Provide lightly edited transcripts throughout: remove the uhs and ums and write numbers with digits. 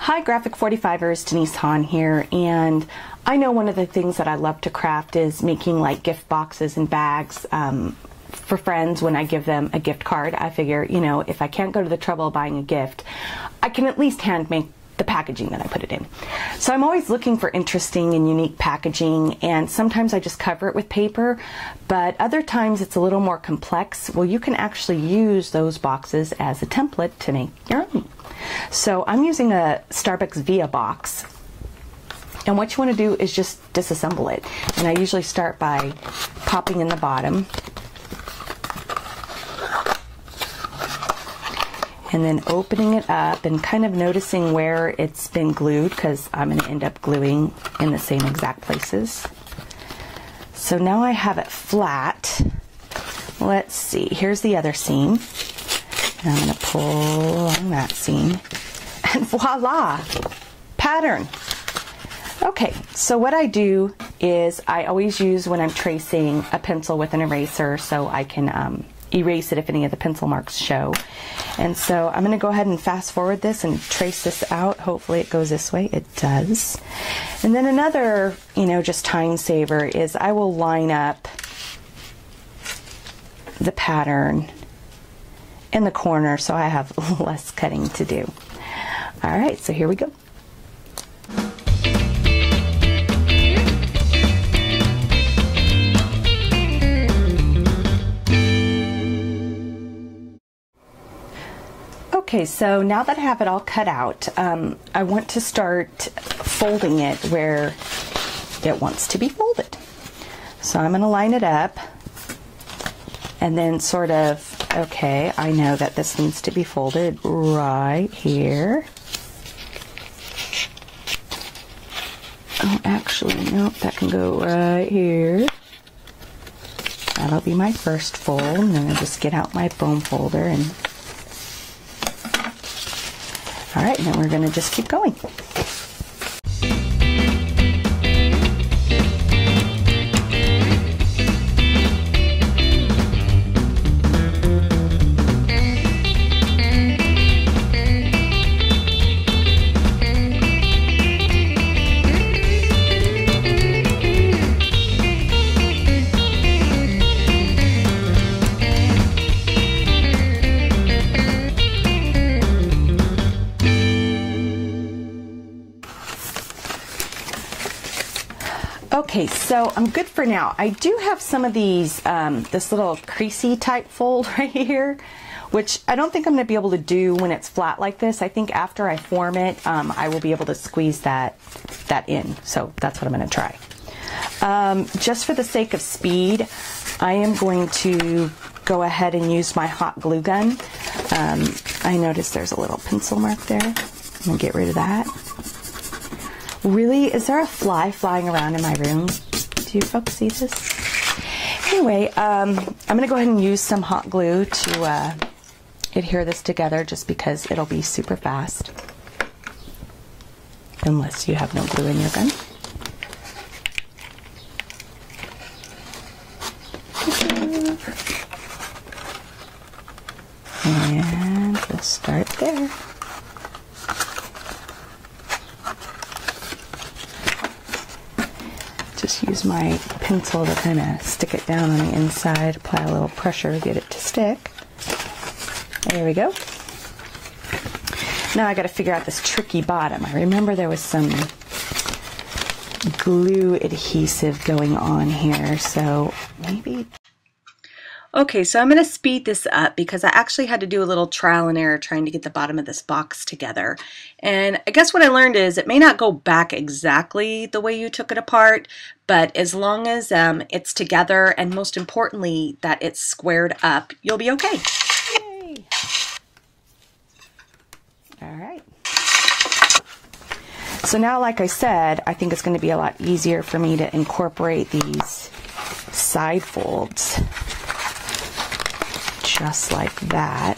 Hi Graphic 45ers, Denise Hahn here, and I know one of the things that I love to craft is making like gift boxes and bags for friends when I give them a gift card. I figure, you know, if I can't go to the trouble of buying a gift, I can at least hand make the packaging that I put it in. So I'm always looking for interesting and unique packaging, and sometimes I just cover it with paper, but other times it's a little more complex. Well, you can actually use those boxes as a template to make your own. So I'm using a Starbucks Via box, and what you want to do is just disassemble it. And I usually start by popping in the bottom and then opening it up and kind of noticing where it's been glued, because I'm going to end up gluing in the same exact places. So now I have it flat. Let's see, here's the other seam. And I'm going to pull along that seam, and voila, pattern. Okay, so what I do is I always use, when I'm tracing, a pencil with an eraser so I can erase it if any of the pencil marks show. And so I'm going to go ahead and fast forward this and trace this out. Hopefully it goes this way. It does. And then another, you know, just time saver is I will line up the pattern in the corner so I have less cutting to do. All right, so here we go. Okay, so now that I have it all cut out, I want to start folding it where it wants to be folded. So I'm going to line it up and then sort of, okay, I know that this needs to be folded right here. Oh, actually, nope, that can go right here. That'll be my first fold, and then I'll just get out my foam folder and all right, and then we're going to just keep going. Okay, so I'm good for now. I do have some of these, this little creasy type fold right here, which I don't think I'm going to be able to do when it's flat like this. I think after I form it, I will be able to squeeze that in. So that's what I'm going to try. Just for the sake of speed, I am going to go ahead and use my hot glue gun. I noticed there's a little pencil mark there. I'm going to get rid of that. Really? Is there a fly flying around in my room? Do you folks see this? Anyway, I'm going to go ahead and use some hot glue to adhere this together, just because it'll be super fast. Unless you have no glue in your gun. And we'll start there. Just use my pencil to kind of stick it down on the inside, apply a little pressure, get it to stick. There we go. Now I got to figure out this tricky bottom. I remember there was some glue adhesive going on here, so maybe... Okay, so I'm going to speed this up because I actually had to do a little trial and error trying to get the bottom of this box together. And I guess what I learned is it may not go back exactly the way you took it apart, but as long as it's together, and most importantly that it's squared up, you'll be okay. Yay! All right. So now, like I said, I think it's going to be a lot easier for me to incorporate these side folds. Just like that.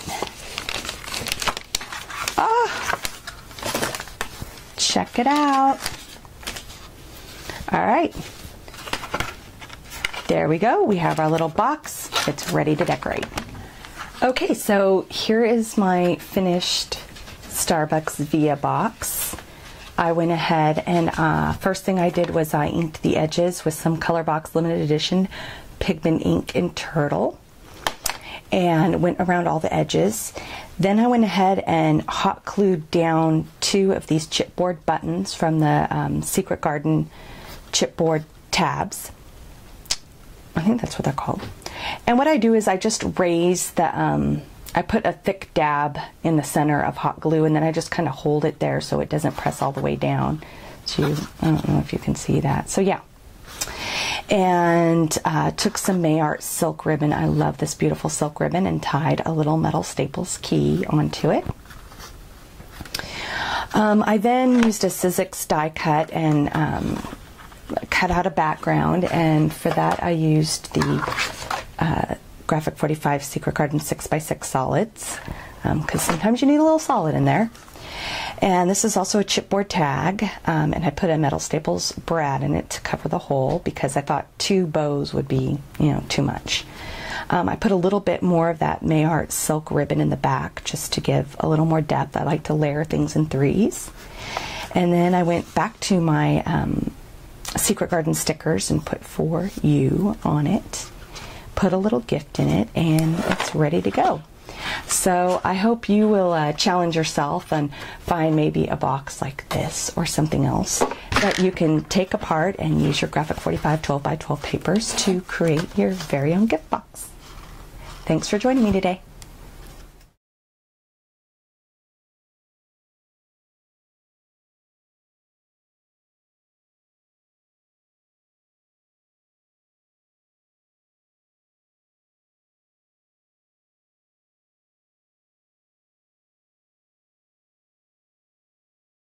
Ah, check it out. All right. There we go. We have our little box. It's ready to decorate. Okay, so here is my finished Starbucks Via box. I went ahead and first thing I did was I inked the edges with some Color Box limited edition pigment ink in Turtle, and went around all the edges. Then I went ahead and hot glued down 2 of these chipboard buttons from the Secret Garden chipboard tabs. I think that's what they're called. And what I do is I just raise the, I put a thick dab in the center of hot glue, and then I just kind of hold it there so it doesn't press all the way down. So I don't know if you can see that. So yeah. And took some Mayart silk ribbon. I love this beautiful silk ribbon, and tied a little metal Staples key onto it. I then used a Sizzix die cut and cut out a background, and for that I used the Graphic 45 Secret Garden 6x6 solids, because sometimes you need a little solid in there. And this is also a chipboard tag, and I put a metal Staples brad in it to cover the hole because I thought 2 bows would be, you know, too much. I put a little bit more of that Mayart silk ribbon in the back just to give a little more depth. I like to layer things in 3s. And then I went back to my Secret Garden stickers and put "For You" on it. Put a little gift in it, and it's ready to go. So I hope you will challenge yourself and find maybe a box like this or something else that you can take apart and use your Graphic 45 12x12 papers to create your very own gift box. Thanks for joining me today.